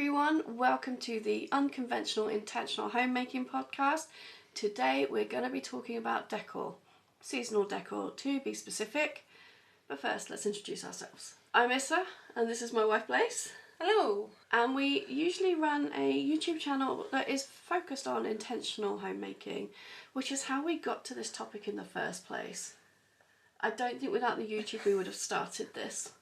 everyone, welcome to the Unconventional Intentional Homemaking podcast. Today we're going to be talking about decor, seasonal decor to be specific. But first, let's introduce ourselves. I'm Issa and this is my wife Blaze. Hello. And we usually run a YouTube channel that is focused on intentional homemaking, which is how we got to this topic in the first place. I don't think without the YouTube we would have started this,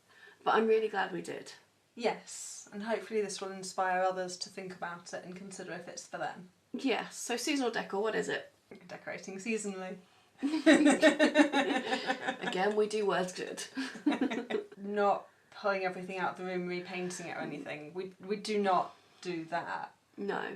but I'm really glad we did. Yes, and hopefully this will inspire others to think about it and consider if it's for them. Yes, so seasonal decor, what is it? Decorating seasonally. Again, we do words good. Not pulling everything out of the room, repainting it or anything. We do not do that. No,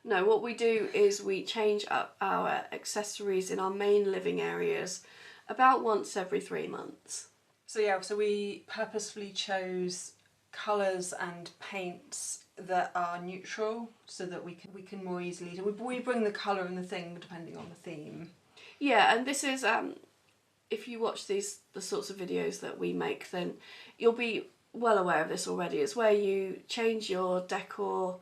what we do is we change up our accessories in our main living areas about once every 3 months. So we purposefully chose colours and paints that are neutral so that we can more easily we bring the colour and the thing depending on the theme. Yeah, and this is if you watch the sorts of videos that we make, then you'll be well aware of this already. It's where you change your decor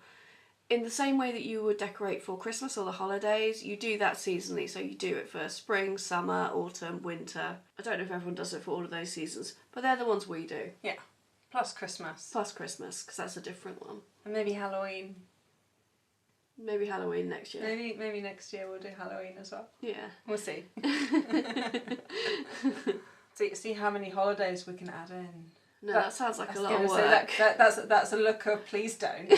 in the same way that you would decorate for Christmas or the holidays. You do that seasonally, so you do it for spring, summer, autumn, winter. I don't know if everyone does it for all of those seasons, but they're the ones we do. Yeah. Plus Christmas. Plus Christmas, because that's a different one. And maybe Halloween. Maybe Halloween next year. Maybe next year we'll do Halloween as well. Yeah. We'll see. See how many holidays we can add in. No, that sounds like a lot of work. That's a look of please don't.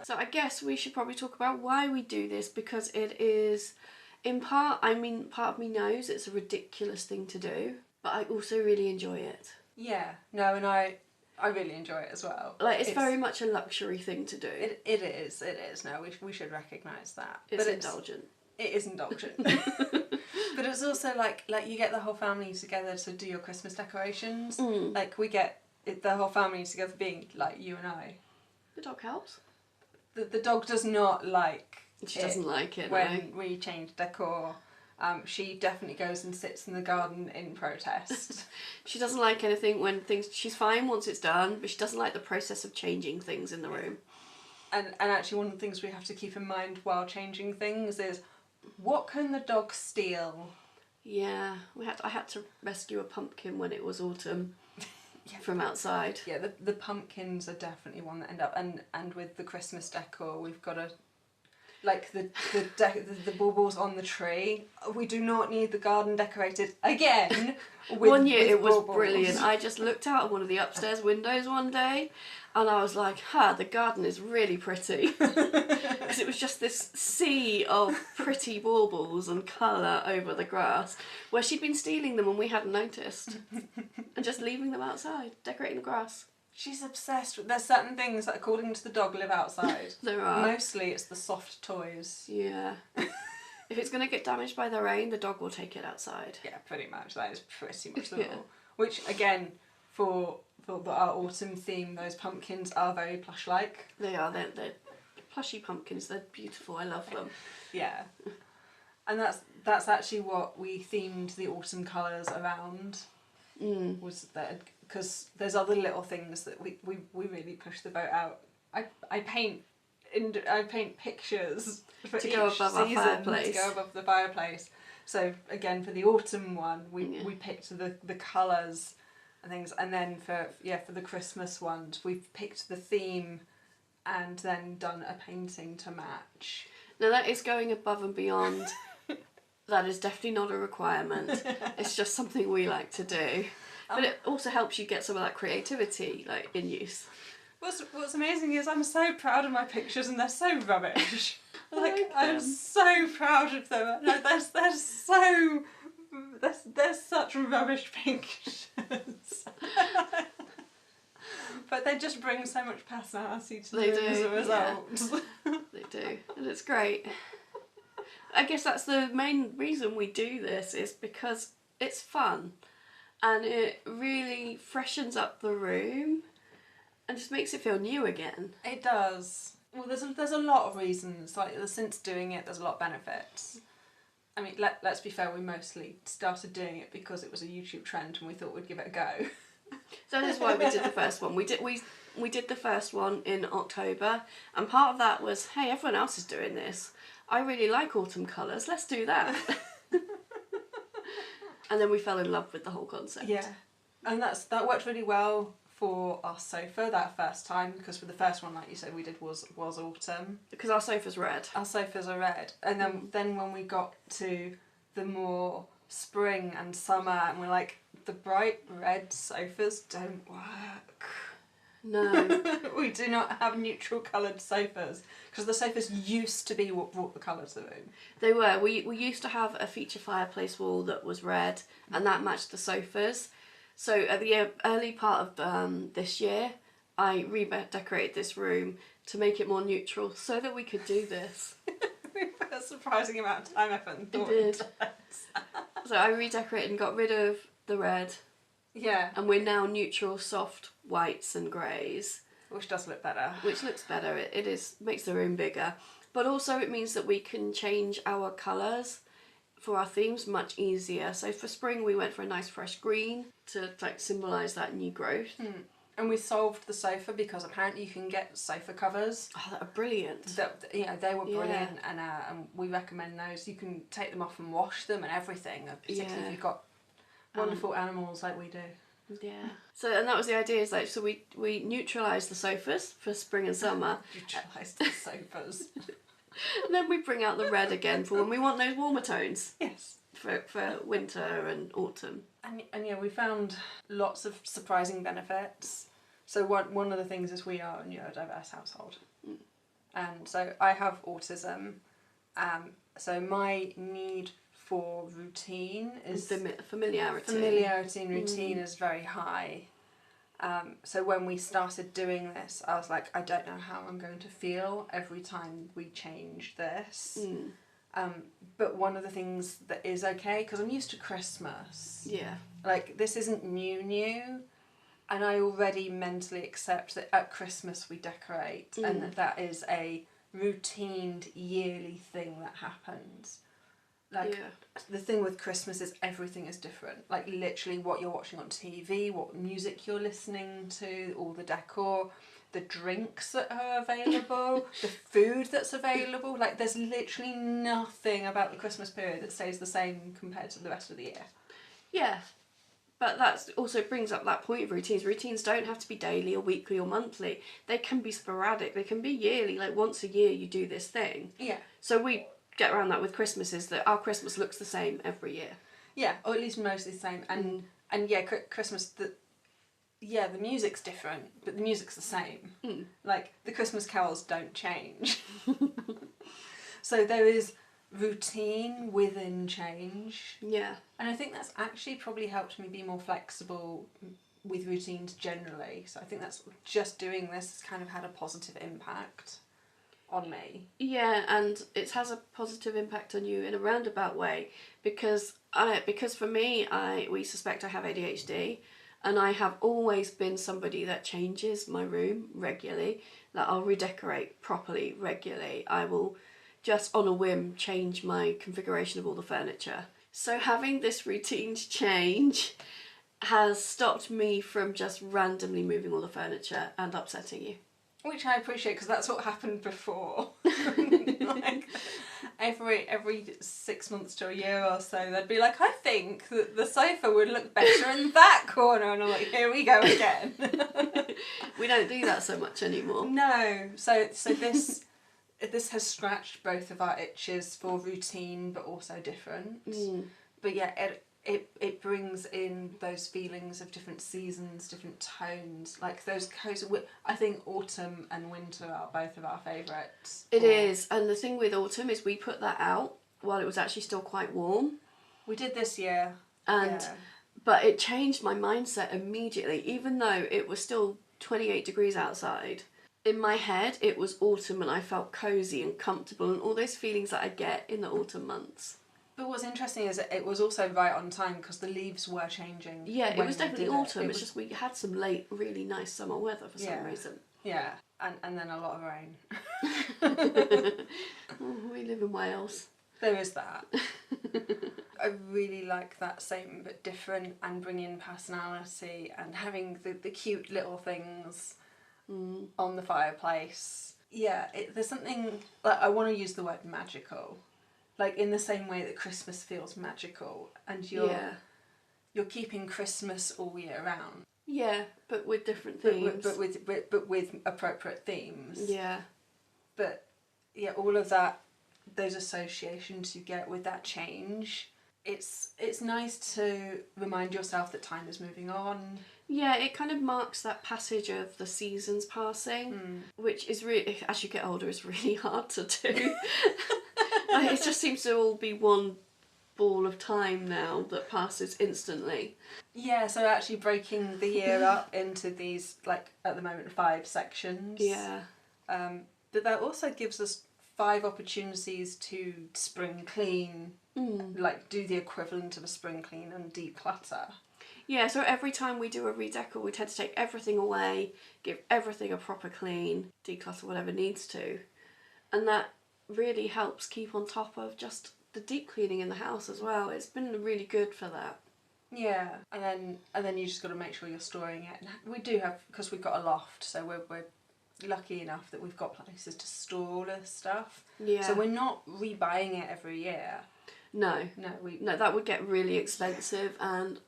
So I guess we should probably talk about why we do this, because it is, in part, part of me knows it's a ridiculous thing to do, but I also really enjoy it. Yeah, no, and I really enjoy it as well. Like, it's very much a luxury thing to do. It is. No, we should recognise that. It's indulgent. It is indulgent. But it's also like you get the whole family together to do your Christmas decorations. Like we get the whole family together being like you and I. The dog helps. The dog does not like She doesn't like it when we change decor. She definitely goes and sits in the garden in protest. She doesn't like anything when she's fine once it's done, but she doesn't like the process of changing things in the room. And actually one of the things we have to keep in mind while changing things is, what can the dog steal? Yeah, I had to rescue a pumpkin when it was autumn from outside. Yeah, the pumpkins are definitely one that end up, and with the Christmas decor we've got to, like the baubles on the tree. We do not need the garden decorated again. One year it was brilliant. I just looked out of one of the upstairs windows one day and I was like, the garden is really pretty. Because it was just this sea of pretty baubles and colour over the grass, where she'd been stealing them and we hadn't noticed. And just leaving them outside, decorating the grass. She's obsessed with... There's certain things that, according to the dog, live outside. There are. Mostly it's the soft toys. Yeah. If it's going to get damaged by the rain, the dog will take it outside. Yeah, pretty much. That is pretty much the rule. Which, again, for our autumn theme, those pumpkins are very plush-like. They are. They're plushy pumpkins. They're beautiful. I love them. Yeah. And that's actually what we themed the autumn colours around. Was that... Because there's other little things that we really push the boat out. I paint pictures for to each go above season our fireplace. To go above the fireplace. So again, for the autumn one, we picked the colours and things, and then for the Christmas ones, we've picked the theme and then done a painting to match. Now that is going above and beyond. That is definitely not a requirement. It's just something we like to do. But it also helps you get some of that creativity in use. What's amazing is I'm so proud of my pictures and they're so rubbish. I'm so proud of them. No, they're such rubbish pictures. But they just bring so much personality to them as a result. Yeah. They do, and it's great. I guess that's the main reason we do this, is because it's fun. And it really freshens up the room and just makes it feel new again. It does. Well, there's a lot of reasons. Since doing it, there's a lot of benefits. I mean, let's be fair, we mostly started doing it because it was a YouTube trend and we thought we'd give it a go. So this is why we did the first one. We did the first one in October, and part of that was, hey, everyone else is doing this. I really like autumn colours. Let's do that. And then we fell in love with the whole concept. Yeah, and that worked really well for our sofa that first time, because for the first one, like you said, we did was autumn. Because our sofa's red. Our sofas are red, and then when we got to the more spring and summer, and we're like, the bright red sofas don't work. No. We do not have neutral coloured sofas, because the sofas used to be what brought the colour to the room. They were. We used to have a feature fireplace wall that was red, and that matched the sofas. So at the early part of this year, I redecorated this room to make it more neutral so that we could do this. We put a surprising amount of time, effort, and thought. It did. So I redecorated and got rid of the red. Yeah. And we're now neutral, soft whites and greys. Which does look better. Which looks better. It makes the room bigger. But also it means that we can change our colours for our themes much easier. So for spring we went for a nice fresh green to like symbolise that new growth. And we solved the sofa because apparently you can get sofa covers. Oh, that are brilliant. They were brilliant, and we recommend those. You can take them off and wash them and everything, particularly if you've got wonderful animals like we do. Yeah. So, and that was the idea, is like, so we neutralised the sofas for spring and summer. Neutralised the sofas. And then we bring out the red again for when we want those warmer tones. Yes. For winter and autumn. And yeah, we found lots of surprising benefits. So one of the things is we are a neurodiverse household. And so I have autism. So my need for routine is... Familiarity. Familiarity and routine is very high. So when we started doing this, I was like, I don't know how I'm going to feel every time we change this. But one of the things that is okay, because I'm used to Christmas. Yeah. Like, this isn't new, and I already mentally accept that at Christmas we decorate, and that is a routined yearly thing that happens. Like, the thing with Christmas is everything is different. Like, literally what you're watching on TV, what music you're listening to, all the decor, the drinks that are available, the food that's available. Like, there's literally nothing about the Christmas period that stays the same compared to the rest of the year. Yeah. But that also brings up that point of routines. Routines don't have to be daily or weekly or monthly. They can be sporadic. They can be yearly. Like, once a year you do this thing. Yeah. So we get around that with Christmas, is that our Christmas looks the same every year. Yeah, or at least mostly the same. And yeah, Christmas, the music's different, but the music's the same. Like, the Christmas carols don't change. So there is routine within change. Yeah. And I think that's actually probably helped me be more flexible with routines generally. So I think that's just doing this has kind of had a positive impact on me. Yeah, and it has a positive impact on you in a roundabout way, because for me, we suspect I have ADHD, and I have always been somebody that changes my room regularly. Like, I'll redecorate properly regularly. I will just on a whim change my configuration of all the furniture. So having this routine change has stopped me from just randomly moving all the furniture and upsetting you. Which I appreciate, because that's what happened before. Like, every 6 months to a year or so, they'd be like, I think that the sofa would look better in that corner, and I'm like, here we go again. We don't do that so much anymore. No, so this has scratched both of our itches for routine, but also different. But yeah, it brings in those feelings of different seasons, different tones, like those cozy. I think autumn and winter are both of our favourites. It is, and the thing with autumn is we put that out while it was actually still quite warm. We did this year, but it changed my mindset immediately, even though it was still 28 degrees outside. In my head, it was autumn, and I felt cosy and comfortable, and all those feelings that I get in the autumn months. But what's interesting is that it was also right on time, because the leaves were changing. Yeah, it was definitely autumn. It's just we had some late, really nice summer weather for some reason. Yeah, and then a lot of rain. We live in Wales. There is that. I really like that same but different, and bringing personality and having the cute little things on the fireplace. Yeah, there's something, like, I want to use the word magical, like in the same way that Christmas feels magical, and you're keeping Christmas all year round. Yeah, but with different themes. But with appropriate themes. Yeah. But yeah, all of that, those associations you get with that change, it's nice to remind yourself that time is moving on. Yeah, it kind of marks that passage of the seasons passing, which is really, as you get older, is really hard to do. Like, it just seems to all be one ball of time now that passes instantly. Yeah, so actually breaking the year up into these, like, at the moment, 5 sections. Yeah. But that also gives us 5 opportunities to spring clean, like do the equivalent of a spring clean and declutter. Yeah, so every time we do a redecor, we tend to take everything away, give everything a proper clean, declutter whatever needs to. And that really helps keep on top of just the deep cleaning in the house as well. It's been really good for that. Yeah, and then you just got to make sure you're storing it. And we do have, because we've got a loft, so we're lucky enough that we've got places to store all this stuff. Yeah. So we're not rebuying it every year. No, No, that would get really expensive and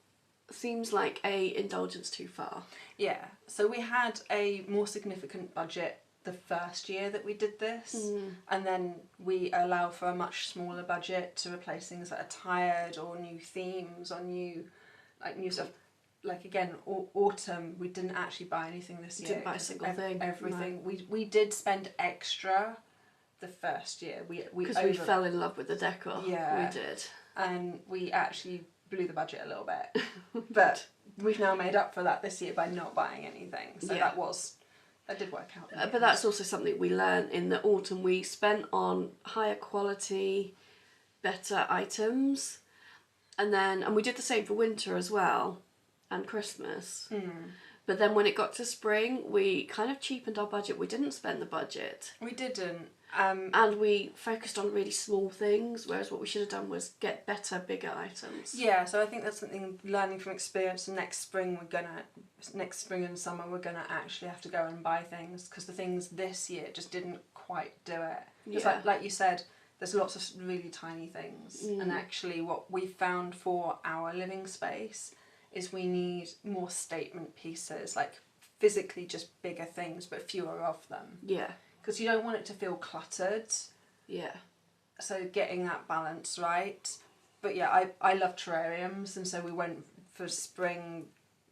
seems like a indulgence too far. Yeah, so we had a more significant budget the first year that we did this, and then we allow for a much smaller budget to replace things that are tired, or new themes, or new stuff. Like, again, autumn, we didn't actually buy anything this year. Didn't buy a single thing. Everything. No. We did spend extra the first year. Because we fell in love with the decor. Yeah. We did. And we actually blew the budget a little bit. But we've now made up for that this year by not buying anything. So yeah. that did work out. But that's also something we learned in the autumn. We spent on higher quality, better items. And we did the same for winter as well. And Christmas. But then when it got to spring, we kind of cheapened our budget. We didn't spend the budget. We didn't. And we focused on really small things, whereas what we should have done was get better, bigger items. Yeah, so I think that's something, learning from experience. And next spring and summer, we're gonna actually have to go and buy things, because the things this year just didn't quite do it. It's like you said, there's lots of really tiny things, and actually what we found for our living space is we need more statement pieces, like physically just bigger things but fewer of them. Yeah. Because you don't want it to feel cluttered. Yeah. So getting that balance right. But yeah, I love terrariums, and so we went for spring,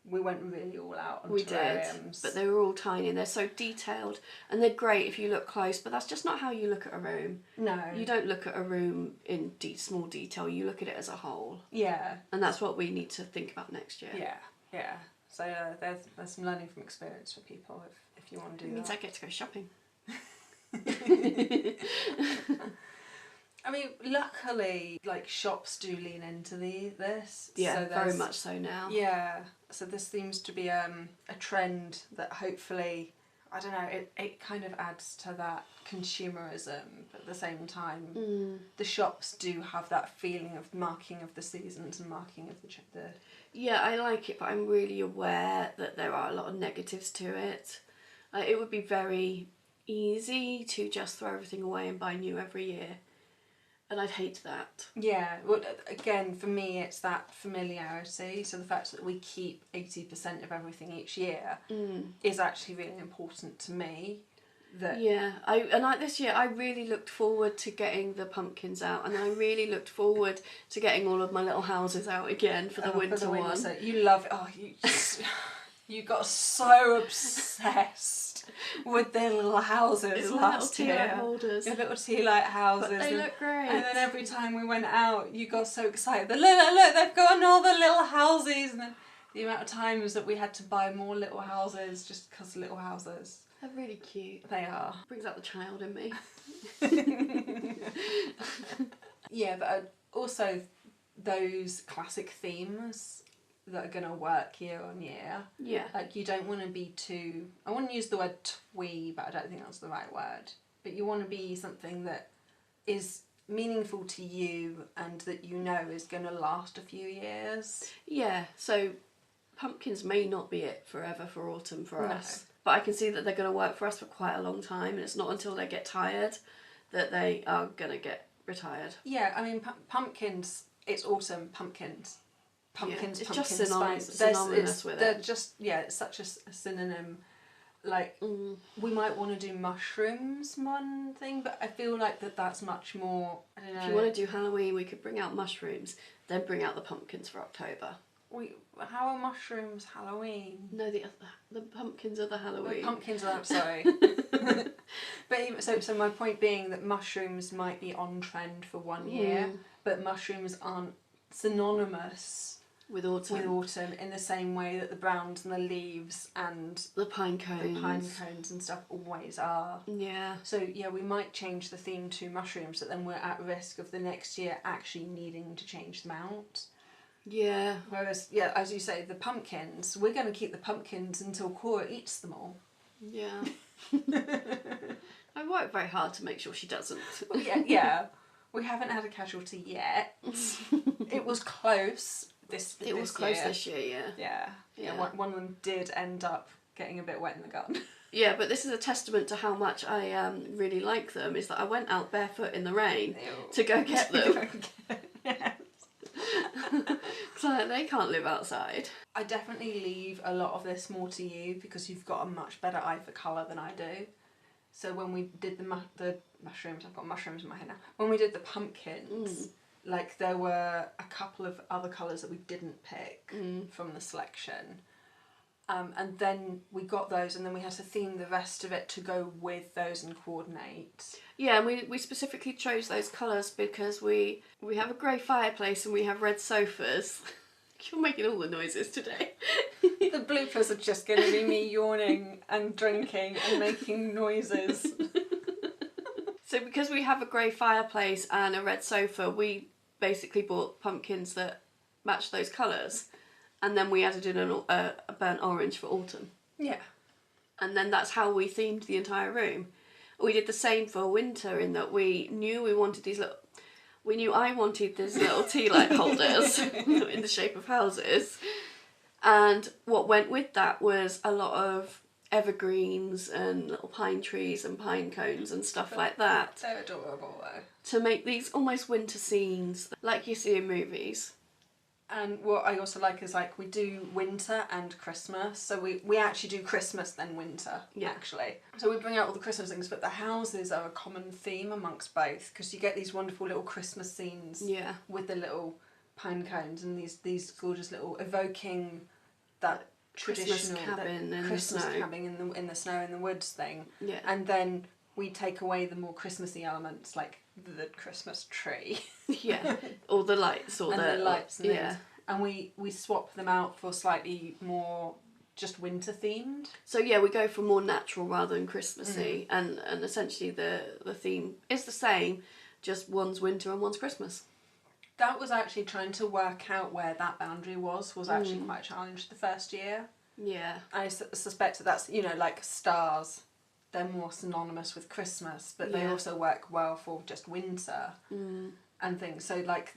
we went really all out on terrariums. Did, but they were all tiny and they're so detailed, and they're great if you look close, but that's just not how you look at a room. No. You don't look at a room in small detail, you look at it as a whole. Yeah. And that's what we need to think about next year. Yeah. So there's some learning from experience for people if you want to do that. It means I get to go shopping. I mean, luckily, like, shops do lean into this. Yeah, so very much so now. Yeah, so this seems to be a trend that hopefully, I don't know, it kind of adds to that consumerism, but at the same time, the shops do have that feeling of marking of the seasons and marking of the... Yeah, I like it, but I'm really aware that there are a lot of negatives to it. It would be very easy to just throw everything away and buy new every year. And I'd hate that. Yeah, well, again, for me, it's that familiarity. So the fact that we keep 80% of everything each year is actually really important to me. This year I really looked forward to getting the pumpkins out, and I really looked forward to getting all of my little houses out again for the winter one. So you love it. Oh, you got so obsessed with their little houses last year. Little tea light holders. Your little tea light houses. But they look great. And then every time we went out, you got so excited. Look, they've got all the little houses. And then the amount of times that we had to buy more little houses just because little houses. They're really cute. They are. Brings out the child in me. Yeah, but also those classic themes that are going to work year on year. Yeah. Like, you don't want to be too... I wouldn't use the word twee, but I don't think that's the right word. But you want to be something that is meaningful to you and that you know is going to last a few years. Yeah, so pumpkins may not be it forever for autumn for No. us, but I can see that they're going to work for us for quite a long time, and it's not until they get tired that they are going to get retired. Yeah, I mean, pumpkins, it's autumn, pumpkins. Pumpkins, it's pumpkin just spice. synonymous with they're it. just, yeah, it's such a synonym. Like, we might want to do mushrooms one thing, but I feel like that's much more, I don't know. If you want to do Halloween, we could bring out mushrooms, then bring out the pumpkins for October. How are mushrooms Halloween? No, the pumpkins are the Halloween. The pumpkins are, sorry. But even, so my point being that mushrooms might be on trend for 1 year, but mushrooms aren't synonymous with autumn in the same way that the browns and the leaves and the pine cones and stuff always are. Yeah. So yeah, we might change the theme to mushrooms, but then we're at risk of the next year actually needing to change them out. Yeah. Whereas, yeah, as you say, the pumpkins, we're going to keep the pumpkins until Cora eats them all. Yeah. I work very hard to make sure she doesn't. Yeah. We haven't had a casualty yet. It was close. It was close this year, yeah. Yeah. One of them did end up getting a bit wet in the garden. Yeah, but this is a testament to how much I really like them, is that I went out barefoot in the rain to go get them. So they can't live outside. I definitely leave a lot of this more to you because you've got a much better eye for colour than I do. So when we did the mushrooms, I've got mushrooms in my head now. When we did the pumpkins, like there were a couple of other colours that we didn't pick from the selection. And then we got those, and then we had to theme the rest of it to go with those and coordinate. Yeah, and we specifically chose those colours because we have a grey fireplace and we have red sofas. You're making all the noises today. The bloopers are just going to be me yawning and drinking and making noises. So because we have a grey fireplace and a red sofa, we basically bought pumpkins that match those colours. And then we added in a burnt orange for autumn. Yeah. And then that's how we themed the entire room. We did the same for winter in that we knew I wanted these little tea light holders in the shape of houses. And what went with that was a lot of evergreens and little pine trees and pine cones and stuff like that. They're adorable though. To make these almost winter scenes like you see in movies. And what I also like is like we do winter and Christmas. So we actually do Christmas then winter, actually. So we bring out all the Christmas things, but the houses are a common theme amongst both because you get these wonderful little Christmas scenes with the little pine cones and these gorgeous little evoking that traditional cabin in Christmas the snow. cabin in the snow in the woods thing. Yeah. And then we take away the more Christmassy elements like the Christmas tree. Yeah, or the lights, or the lights and things. And we swap them out for slightly more just winter themed. So yeah, we go for more natural rather than Christmassy, and essentially the theme is the same, just one's winter and one's Christmas. That was actually trying to work out where that boundary was actually quite a challenge the first year. Yeah. I suspect that's, like stars. They're more synonymous with Christmas, but they also work well for just winter and things. So like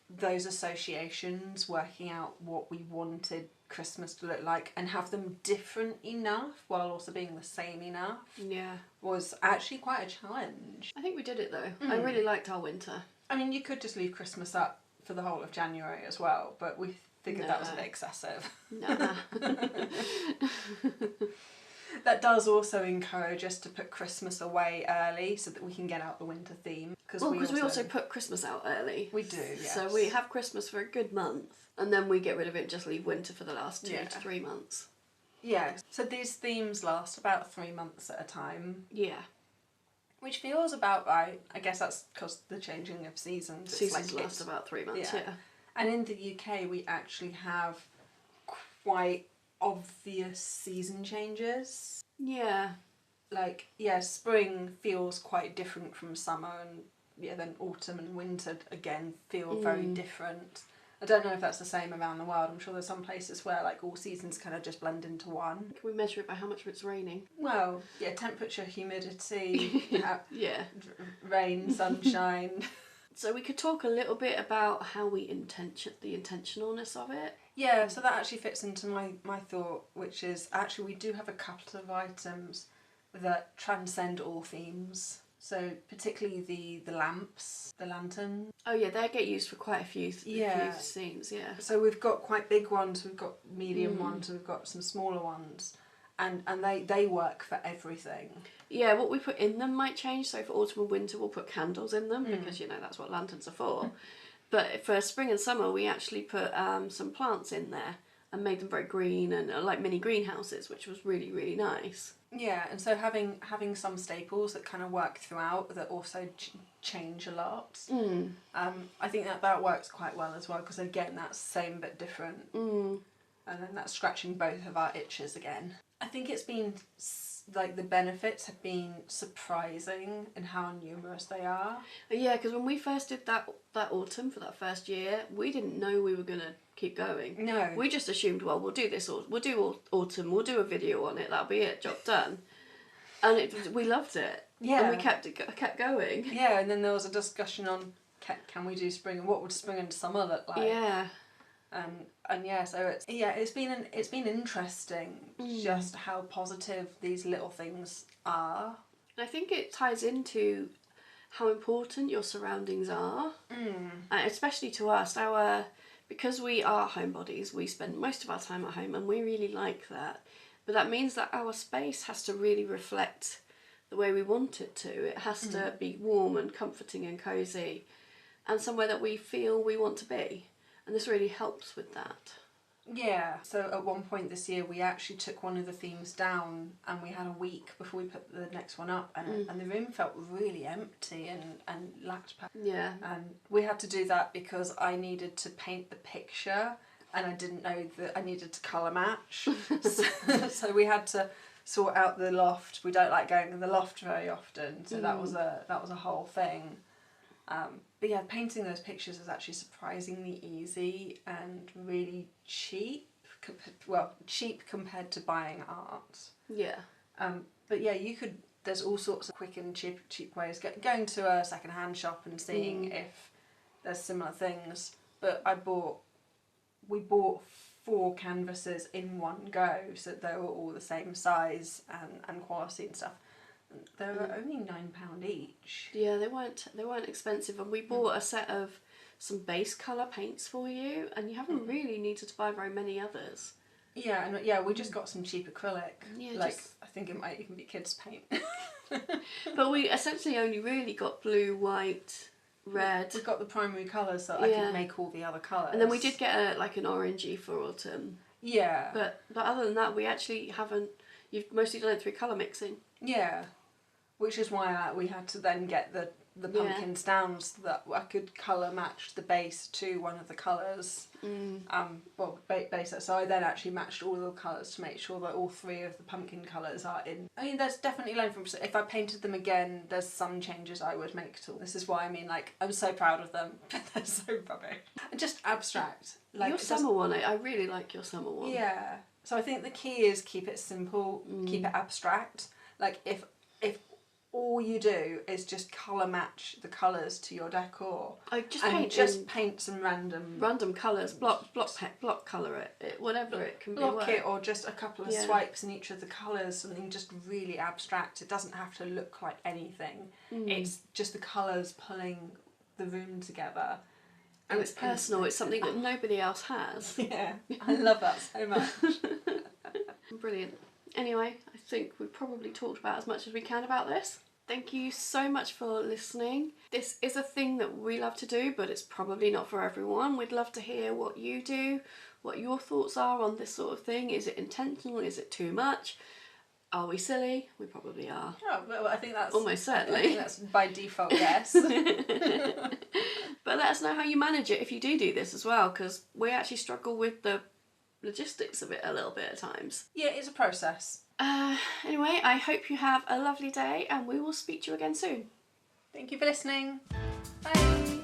those associations, working out what we wanted Christmas to look like and have them different enough while also being the same enough was actually quite a challenge. I think we did it though. I really liked our winter. I mean, you could just leave Christmas up for the whole of January as well, but we figured that was a bit excessive. Nah. That does also encourage us to put Christmas away early so that we can get out the winter theme. Because we also put Christmas out early. We do, yes. So we have Christmas for a good month, and then we get rid of it and just leave winter for the last 2 to 3 months. Yeah, so these themes last about 3 months at a time. Yeah. Which feels about right. I guess that's because the changing of seasons. Seasons last about 3 months, yeah. And in the UK we actually have quite obvious season changes. Yeah. Like, spring feels quite different from summer, and then autumn and winter again feel very different. I don't know if that's the same around the world. I'm sure there's some places where like all seasons kind of just blend into one. Can we measure it by how much it's raining? Well, yeah, temperature, humidity, yeah, rain, sunshine. So we could talk a little bit about how the intentionalness of it. Yeah, so that actually fits into my thought, which is actually we do have a couple of items that transcend all themes. So particularly the lamps, the lantern. Oh yeah, they get used for quite a few scenes, yeah. So we've got quite big ones, we've got medium ones, we've got some smaller ones. And they work for everything. Yeah, what we put in them might change. So for autumn and winter we'll put candles in them because, you know, that's what lanterns are for. But for spring and summer we actually put some plants in there and made them very green and like mini greenhouses, which was really, really nice. Yeah, and so having some staples that kind of work throughout that also change a lot. I think that works quite well as well, because again that's same but different. And then that's scratching both of our itches again. I think it's been like the benefits have been surprising in how numerous they are. Yeah, because when we first did that autumn for that first year, we didn't know we were gonna keep going. No, we just assumed, well, we'll do this, or we'll do autumn, we'll do a video on it, that'll be it, job done. And we loved it. Yeah, and we kept going. Yeah, and then there was a discussion on can we do spring and what would spring and summer look like. Yeah. And yeah, so it's been interesting just how positive these little things are. And I think it ties into how important your surroundings are, especially to us. Because we are homebodies, we spend most of our time at home, and we really like that. But that means that our space has to really reflect the way we want it to. It has to be warm and comforting and cosy, and somewhere that we feel we want to be. And this really helps with that. Yeah, so at one point this year we actually took one of the themes down and we had a week before we put the next one up, and the room felt really empty and lacked power. Yeah. And we had to do that because I needed to paint the picture and I didn't know that I needed to colour match. so we had to sort out the loft. We don't like going in the loft very often, so that was a whole thing. But yeah, painting those pictures is actually surprisingly easy and really cheap. Cheap compared to buying art. Yeah. But yeah, there's all sorts of quick and cheap ways. Going to a second-hand shop and seeing if there's similar things. But we bought 4 canvases in one go, so they were all the same size and quality and stuff. They were only £9 each. Yeah, they weren't expensive, and we bought a set of some base colour paints for you, and you haven't really needed to buy very many others. Yeah, and yeah, we just got some cheap acrylic. Yeah, I think it might even be kids' paint. But we essentially only really got blue, white, red. We got the primary colours so I could make all the other colours. And then we did get like an orangey for autumn. Yeah. But other than that, we actually haven't. You've mostly done it through colour mixing. Yeah. Which is why we had to then get the pumpkins down so that I could colour match the base to one of the colours. Base. So I then actually matched all the colours to make sure that all 3 of the pumpkin colours are in. I mean, there's definitely learning from. If I painted them again, there's some changes I would make to them. This is why I'm so proud of them, but they're so rubbish. And just abstract. Your summer one, I really like your summer one. Yeah. So I think the key is keep it simple, keep it abstract. Like if all you do is just colour match the colours to your decor. Paint some random colours, block colour it, whatever it can be. Block it, or just a couple of swipes in each of the colours, something just really abstract. It doesn't have to look like anything. It's just the colours pulling the room together. And it's personal, it's something that nobody else has. Yeah, I love that so much. Brilliant. Anyway, I think we've probably talked about as much as we can about this. Thank you so much for listening. This is a thing that we love to do, but it's probably not for everyone. We'd love to hear what you do, what your thoughts are on this sort of thing. Is it intentional? Is it too much? Are we silly? We probably are. Oh, well, I think that's... Almost certainly. I think that's by default, yes. But let us know how you manage it if you do this as well, because we actually struggle with the logistics of it a little bit at times. Yeah, it's a process. Anyway, I hope you have a lovely day and we will speak to you again soon. Thank you for listening. Bye.